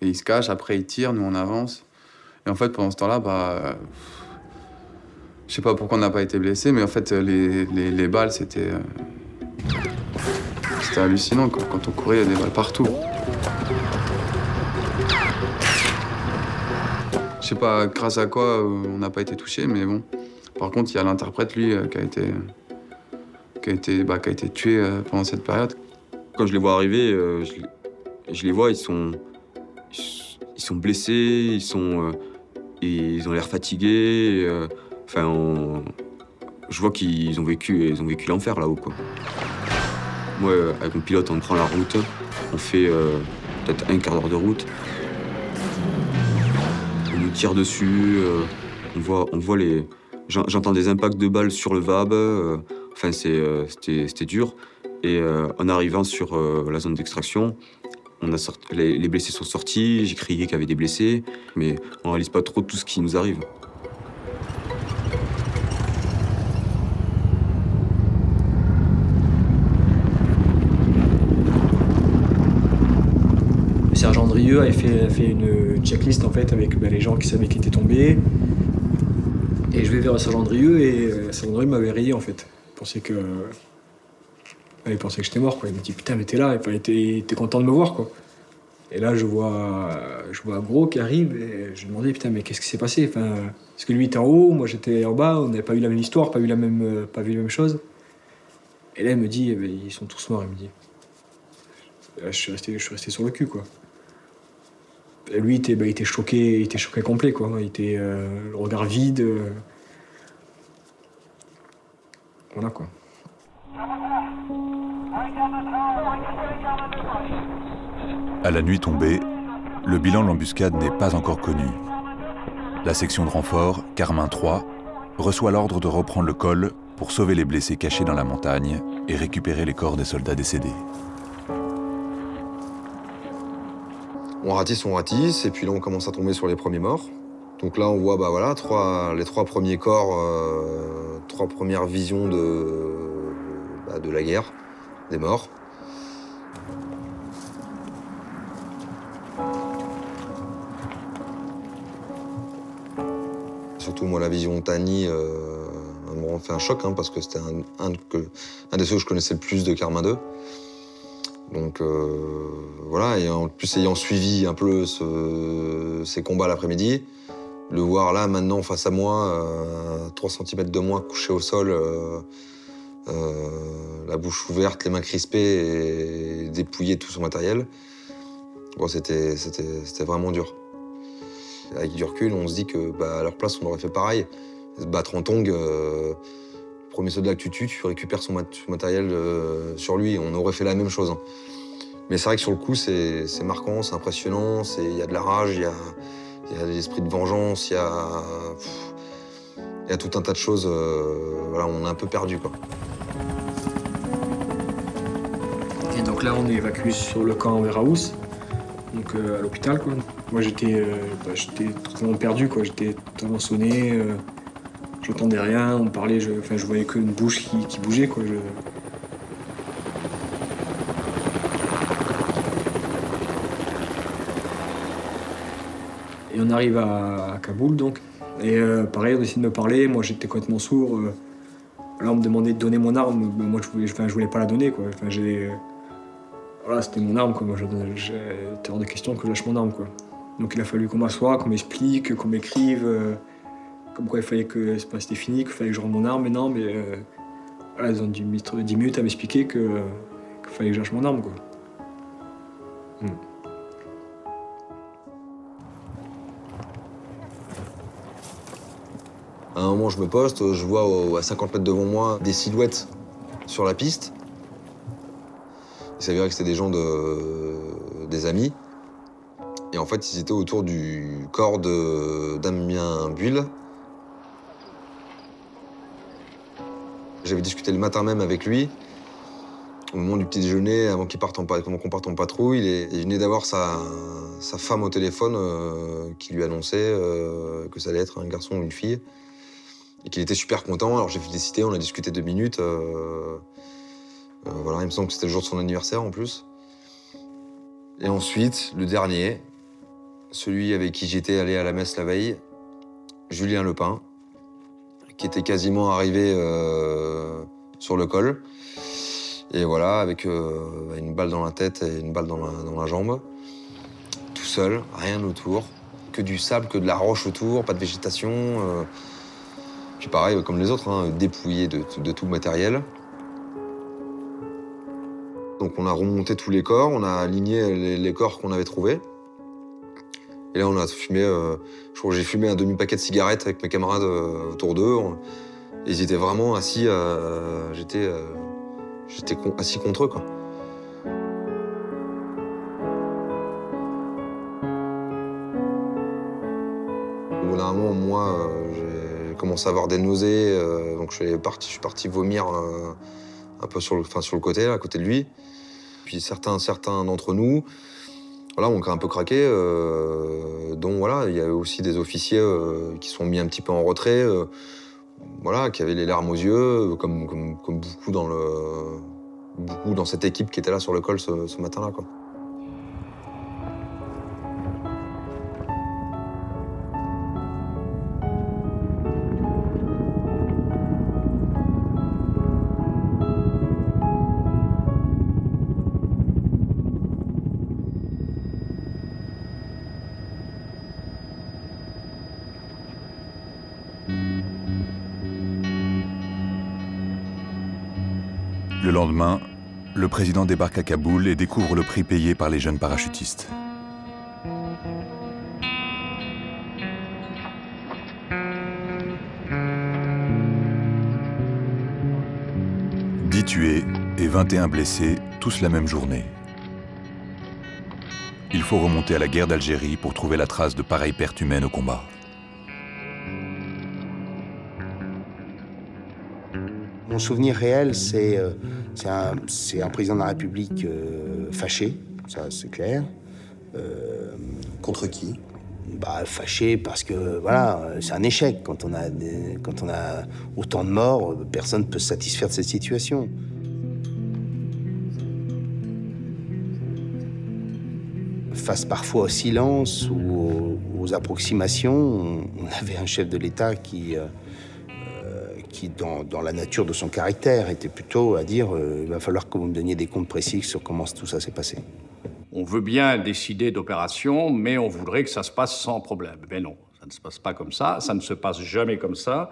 Et ils se cachent, après ils tirent, nous on avance. Et en fait, pendant ce temps-là, je sais pas pourquoi on n'a pas été blessé, mais en fait, les balles, c'était hallucinant, quoi. Quand on courait, il y a des balles partout. Je sais pas grâce à quoi on n'a pas été touché, mais bon. Par contre, il y a l'interprète, lui, qui a été tué pendant cette période. Quand je les vois arriver, je les vois, ils sont blessés, ils ont l'air fatigués. Je vois qu'ils ont vécu l'enfer là-haut, quoi. Moi, avec mon pilote, on prend la route, on fait peut-être un quart d'heure de route. On nous tire dessus, on voit les... J'entends des impacts de balles sur le VAB, c'était dur. Et en arrivant sur la zone d'extraction, les blessés sont sortis, j'ai crié qu'il y avait des blessés, mais on ne réalise pas trop tout ce qui nous arrive. Le sergent Drieux avait fait une checklist en fait avec les gens qui savaient qu'ils étaient tombés. Et je vais vers le sergent Drieux et le sergent Drieux m'avait rayé en fait. Il pensait que j'étais mort quoi. Il me dit putain mais t'es là, t'es content de me voir quoi. Et là je vois Gros qui arrive et je lui demandais putain mais qu'est-ce qui s'est passé, parce que lui était en haut, moi j'étais en bas, on n'avait pas vu la même histoire, pas vu la même chose. Et là il me dit ils sont tous morts, il me dit. Là, je suis resté sur le cul quoi. Et lui il était choqué complet quoi. Il était le regard vide. Voilà quoi. À la nuit tombée, le bilan de l'embuscade n'est pas encore connu. La section de renfort, Carmin 3, reçoit l'ordre de reprendre le col pour sauver les blessés cachés dans la montagne et récupérer les corps des soldats décédés. On ratisse, et puis là on commence à tomber sur les premiers morts. Donc là on voit les 3 premiers corps, 3 premières visions de la guerre, des morts. Surtout moi la vision de Tani m'a fait un choc parce que c'était un des ceux que je connaissais le plus de Carmin 2. Donc voilà, et en plus ayant suivi un peu ces combats l'après-midi, le voir là maintenant face à moi, 3 cm de moi, couché au sol, la bouche ouverte, les mains crispées et dépouillé de tout son matériel, bon, c'était vraiment dur. Avec du recul, on se dit que à leur place, on aurait fait pareil. Se battre en tongs, le premier soldat que tu tues, tu récupères son matériel sur lui. On aurait fait la même chose. Mais c'est vrai que sur le coup, c'est marquant, c'est impressionnant. Il y a de la rage, il y a l'esprit de vengeance, il y a tout un tas de choses. Voilà, on est un peu perdu, quoi. Et donc là, on est évacué sur le camp Wehrhaus, donc à l'hôpital, quoi. Moi, j'étais totalement perdu, quoi. J'étais totalement sonné. J'entendais rien, on parlait, je voyais qu'une bouche qui bougeait, quoi. Et on arrive à Kaboul, donc. Et pareil, on essaie de me parler. Moi, j'étais complètement sourd. Là, on me demandait de donner mon arme. Moi, je voulais pas la donner, quoi. Voilà, c'était mon arme, quoi. Moi, j'étais hors de question que je lâche mon arme, quoi. Donc, il a fallu qu'on m'assoie, qu'on m'explique, qu'on m'écrive. Comme quoi, il fallait que c'était fini, qu'il fallait que je rende mon arme. Mais non, voilà, ils ont dû mettre 10 minutes à m'expliquer qu'il fallait que je lâche mon arme, quoi. À un moment, je me poste, je vois à 50 mètres devant moi des silhouettes sur la piste. Il s'avérait que c'était des gens des amis. Et en fait, ils étaient autour du corps de Damien Buil. J'avais discuté le matin même avec lui, au moment du petit déjeuner, avant qu'on parte en patrouille. Il venait d'avoir sa femme au téléphone qui lui annonçait que ça allait être un garçon ou une fille. Et qu'il était super content. Alors j'ai félicité, on a discuté 2 minutes. Voilà, il me semble que c'était le jour de son anniversaire en plus. Et ensuite, le dernier, celui avec qui j'étais allé à la messe la veille, Julien Lepin, qui était quasiment arrivé sur le col. Et voilà, avec une balle dans la tête et une balle dans la jambe. Tout seul, rien autour. Que du sable, que de la roche autour, pas de végétation. Puis pareil, comme les autres, dépouillé de tout le matériel. Donc on a remonté tous les corps, on a aligné les corps qu'on avait trouvés. Et là on a fumé, je crois que j'ai fumé un demi-paquet de cigarettes avec mes camarades autour d'eux. Ils étaient vraiment assis, j'étais assis contre eux, quoi. Au bout d'un moment, moi, j'ai commencé à avoir des nausées, donc je suis parti vomir un peu sur le côté, là, à côté de lui. Puis certains d'entre nous, voilà, ont un peu craqué, dont voilà, il y a aussi des officiers qui sont mis un petit peu en retrait, voilà, qui avaient les larmes aux yeux, comme beaucoup dans cette équipe qui était là sur le col ce matin-là, quoi. Le lendemain, le président débarque à Kaboul et découvre le prix payé par les jeunes parachutistes. « 10 tués et 21 blessés, tous la même journée. Il faut remonter à la guerre d'Algérie pour trouver la trace de pareille perte humaine au combat. » Mon souvenir réel, c'est un président de la République fâché, ça c'est clair. Contre qui? Fâché parce que voilà, c'est un échec. Quand on a autant de morts, personne ne peut se satisfaire de cette situation. Face parfois au silence ou aux approximations, on avait un chef de l'État qui dans la nature de son caractère, était plutôt à dire il va falloir que vous me donniez des comptes précis sur comment tout ça s'est passé. On veut bien décider d'opérations, mais on voudrait que ça se passe sans problème. Mais non, ça ne se passe pas comme ça, ça ne se passe jamais comme ça,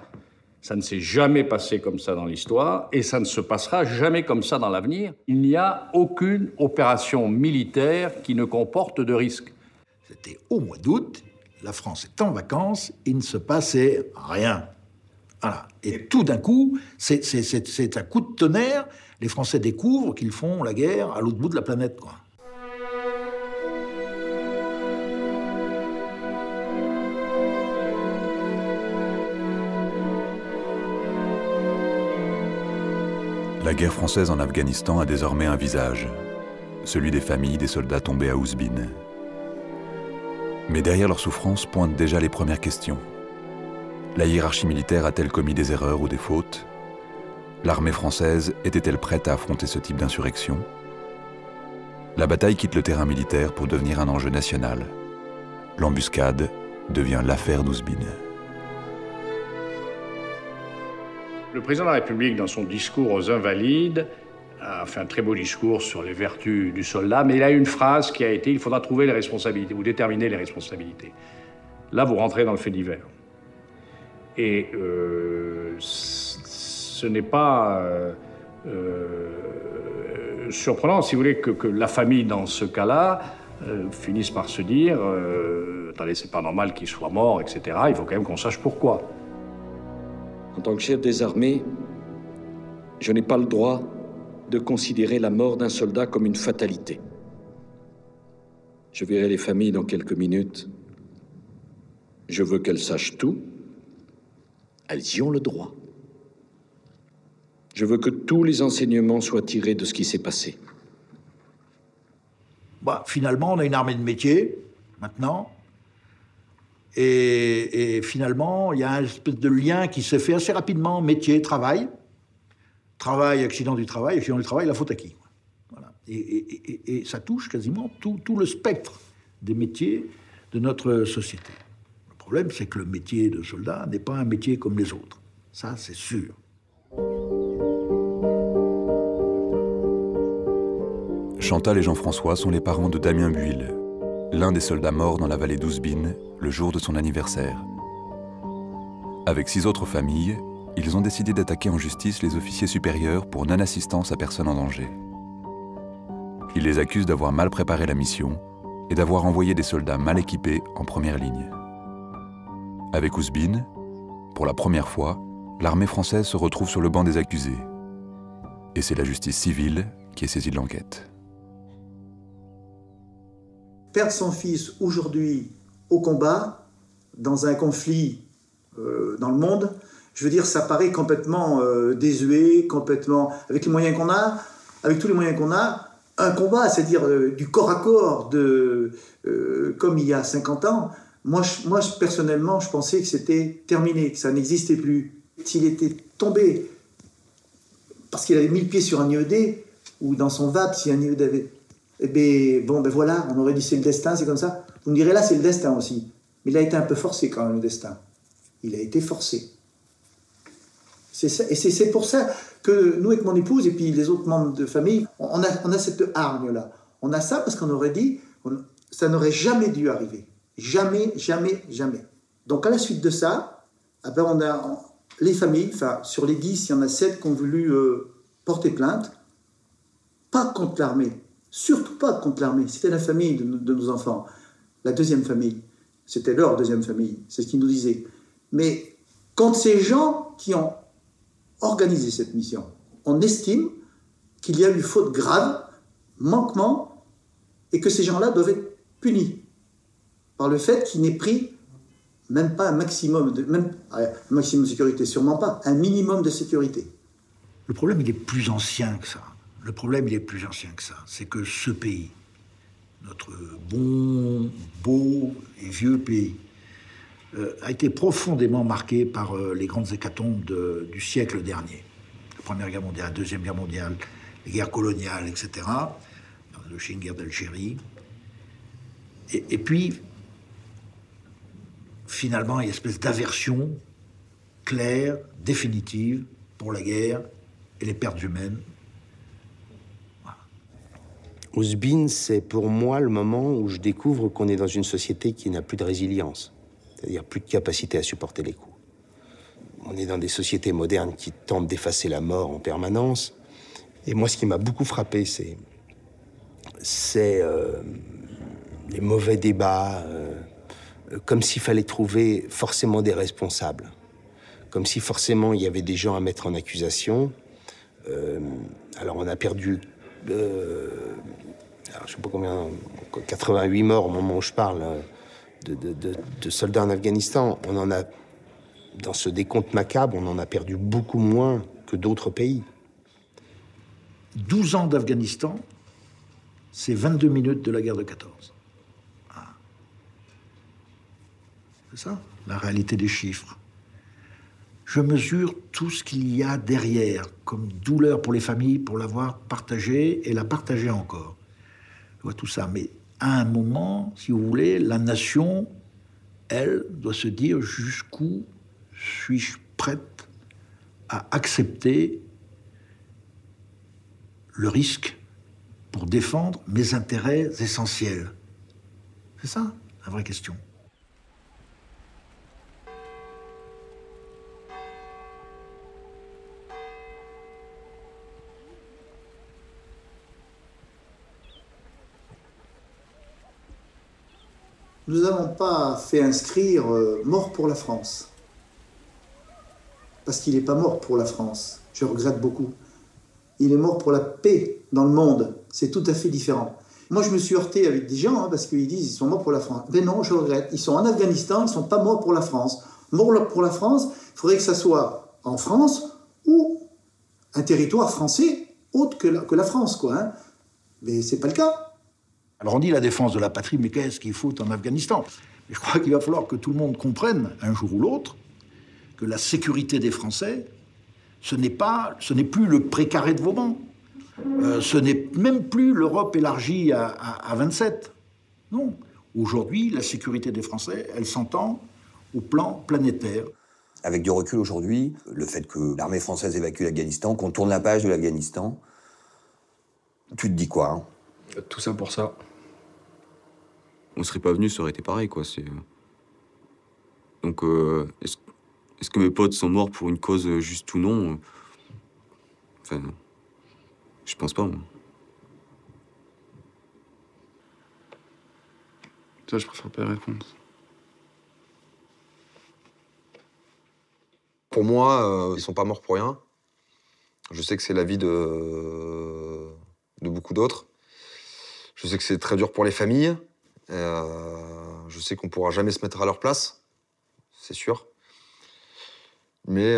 ça ne s'est jamais passé comme ça dans l'histoire, et ça ne se passera jamais comme ça dans l'avenir. Il n'y a aucune opération militaire qui ne comporte de risque. C'était au mois d'août, la France est en vacances, il ne se passait rien. Voilà. Et tout d'un coup, c'est un coup de tonnerre. Les Français découvrent qu'ils font la guerre à l'autre bout de la planète, quoi. La guerre française en Afghanistan a désormais un visage, celui des familles des soldats tombés à Ouzbine. Mais derrière leur souffrance pointent déjà les premières questions. La hiérarchie militaire a-t-elle commis des erreurs ou des fautes? L'armée française était-elle prête à affronter ce type d'insurrection? La bataille quitte le terrain militaire pour devenir un enjeu national. L'embuscade devient l'affaire d'Ouzbine. Le président de la République, dans son discours aux Invalides, a fait un très beau discours sur les vertus du soldat, mais il a une phrase qui a été « il faudra trouver les responsabilités, ou déterminer les responsabilités ». Là, vous rentrez dans le fait divers. Et ce n'est pas surprenant, si vous voulez, que la famille, dans ce cas-là, finisse par se dire attendez, c'est pas normal qu'il soit mort, etc. Il faut quand même qu'on sache pourquoi. En tant que chef des armées, je n'ai pas le droit de considérer la mort d'un soldat comme une fatalité. Je verrai les familles dans quelques minutes. Je veux qu'elles sachent tout. Elles y ont le droit. Je veux que tous les enseignements soient tirés de ce qui s'est passé. Finalement, on a une armée de métier, maintenant. Et finalement, il y a un espèce de lien qui s'est fait assez rapidement, métier, travail. Travail, accident du travail, la faute à qui? Voilà. Et ça touche quasiment tout le spectre des métiers de notre société. Le problème, c'est que le métier de soldat n'est pas un métier comme les autres. Ça, c'est sûr. Chantal et Jean-François sont les parents de Damien Buil, l'un des soldats morts dans la vallée d'Ouzbine le jour de son anniversaire. Avec 6 autres familles, ils ont décidé d'attaquer en justice les officiers supérieurs pour non-assistance à personne en danger. Ils les accusent d'avoir mal préparé la mission et d'avoir envoyé des soldats mal équipés en première ligne. Avec Ouzbine, pour la première fois, l'armée française se retrouve sur le banc des accusés. Et c'est la justice civile qui est saisie de l'enquête. Perdre son fils aujourd'hui au combat, dans un conflit dans le monde, Je veux dire, ça paraît complètement désuet, complètement... Avec les moyens qu'on a, avec tous les moyens qu'on a, un combat, c'est-à-dire du corps à corps, comme il y a 50 ans, moi, personnellement, je pensais que c'était terminé, que ça n'existait plus. S'il était tombé parce qu'il avait mis le pied sur un IED, ou dans son VAP, si un IED avait... Eh bien, bon, ben voilà, on aurait dit c'est le destin, c'est comme ça. Vous me direz, là, c'est le destin aussi. Mais il a été un peu forcé quand même, le destin. Il a été forcé. C'est ça, et c'est pour ça que nous, avec mon épouse et puis les autres membres de famille, on a cette hargne-là. On a ça parce qu'on aurait dit, ça n'aurait jamais dû arriver. Jamais, jamais, jamais. Donc, à la suite de ça, ben on a les familles, enfin, sur les 10, il y en a 7 qui ont voulu porter plainte. Pas contre l'armée. Surtout pas contre l'armée. C'était la famille de nos enfants. La deuxième famille. C'était leur deuxième famille. C'est ce qu'ils nous disaient. Mais contre ces gens qui ont organisé cette mission, on estime qu'il y a eu faute grave, manquement, et que ces gens-là doivent être punis par le fait qu'ils n'aient pris même pas un maximum de sécurité, sûrement pas, un minimum de sécurité. Le problème, il est plus ancien que ça. Le problème, il est plus ancien que ça. C'est que ce pays, notre bon, beau et vieux pays, a été profondément marqué par les grandes hécatombes du siècle dernier. La Première Guerre mondiale, la Deuxième Guerre mondiale, les guerres coloniales, etc. La guerre d'Algérie. Et puis, finalement, il y a une espèce d'aversion claire, définitive, pour la guerre et les pertes humaines. Ouzbine, c'est pour moi le moment où je découvre qu'on est dans une société qui n'a plus de résilience, c'est-à-dire plus de capacité à supporter les coups. On est dans des sociétés modernes qui tentent d'effacer la mort en permanence. Et moi, ce qui m'a beaucoup frappé, c'est les mauvais débats, comme s'il fallait trouver forcément des responsables, comme si forcément il y avait des gens à mettre en accusation. Alors on a perdu, alors, je sais pas combien, 88 morts au moment où je parle de soldats en Afghanistan. On en a, dans ce décompte macabre, on en a perdu beaucoup moins que d'autres pays. 12 ans d'Afghanistan, c'est 22 minutes de la guerre de 14. C'est ça, la réalité des chiffres. Je mesure tout ce qu'il y a derrière, comme douleur pour les familles, pour l'avoir partagée et la partager encore. Je vois tout ça, mais à un moment, si vous voulez, la nation, elle, doit se dire jusqu'où suis-je prête à accepter le risque pour défendre mes intérêts essentiels. C'est ça, la vraie question. Nous n'avons pas fait inscrire mort pour la France. Parce qu'il n'est pas mort pour la France. Je regrette beaucoup. Il est mort pour la paix dans le monde. C'est tout à fait différent. Moi, je me suis heurté avec des gens parce qu'ils disent qu'ils sont morts pour la France. Mais non, je regrette. Ils sont en Afghanistan, ils ne sont pas morts pour la France. Mort pour la France, il faudrait que ça soit en France ou un territoire français autre que la France, quoi. Hein. Mais ce n'est pas le cas. Alors on dit la défense de la patrie, mais qu'est-ce qu'il faut en Afghanistan? Je crois qu'il va falloir que tout le monde comprenne, un jour ou l'autre, que la sécurité des Français, ce n'est plus le précaré de Vauban. Ce n'est même plus l'Europe élargie à 27. Non. Aujourd'hui, la sécurité des Français, elle s'entend au plan planétaire. Avec du recul aujourd'hui, le fait que l'armée française évacue l'Afghanistan, qu'on tourne la page de l'Afghanistan, tu te dis quoi, hein? Tout ça pour ça. On serait pas venu, ça aurait été pareil, quoi. Donc, est-ce que mes potes sont morts pour une cause juste ou non? Enfin, je pense pas, moi. Ça, je préfère pas y répondre. Pour moi, ils sont pas morts pour rien. Je sais que c'est la vie de beaucoup d'autres. Je sais que c'est très dur pour les familles. Je sais qu'on pourra jamais se mettre à leur place, c'est sûr. Mais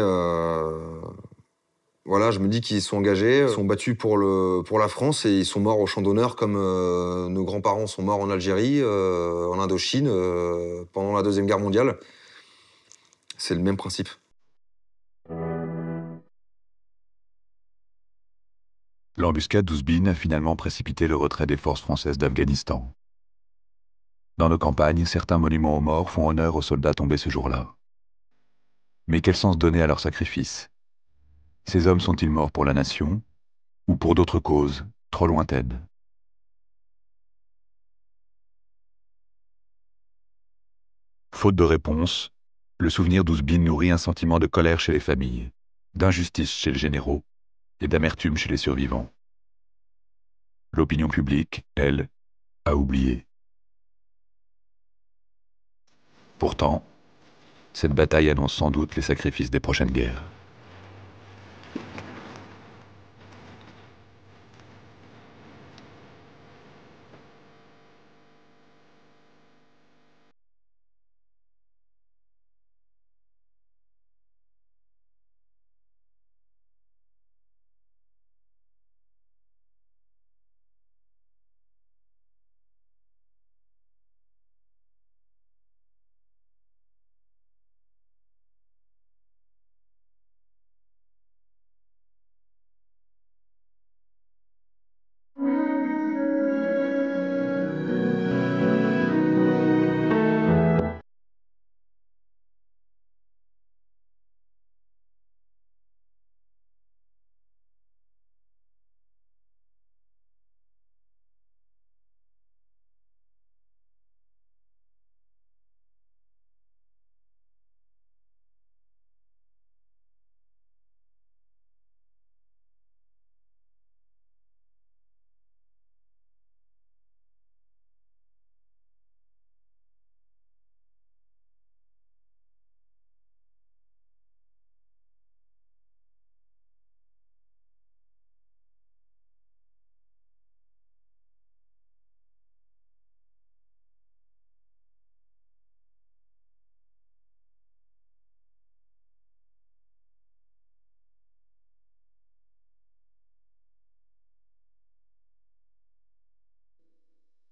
voilà, je me dis qu'ils sont engagés, ils sont battus pour la France et ils sont morts au champ d'honneur comme nos grands-parents sont morts en Algérie, en Indochine, pendant la Deuxième Guerre mondiale. C'est le même principe. L'embuscade d'Ouzbine a finalement précipité le retrait des forces françaises d'Afghanistan. Dans nos campagnes, certains monuments aux morts font honneur aux soldats tombés ce jour-là. Mais quel sens donner à leur sacrifice? Ces hommes sont-ils morts pour la nation ou pour d'autres causes trop lointaines? Faute de réponse, le souvenir d'Ouzbine nourrit un sentiment de colère chez les familles, d'injustice chez les généraux et d'amertume chez les survivants. L'opinion publique, elle, a oublié. Pourtant, cette bataille annonce sans doute les sacrifices des prochaines guerres.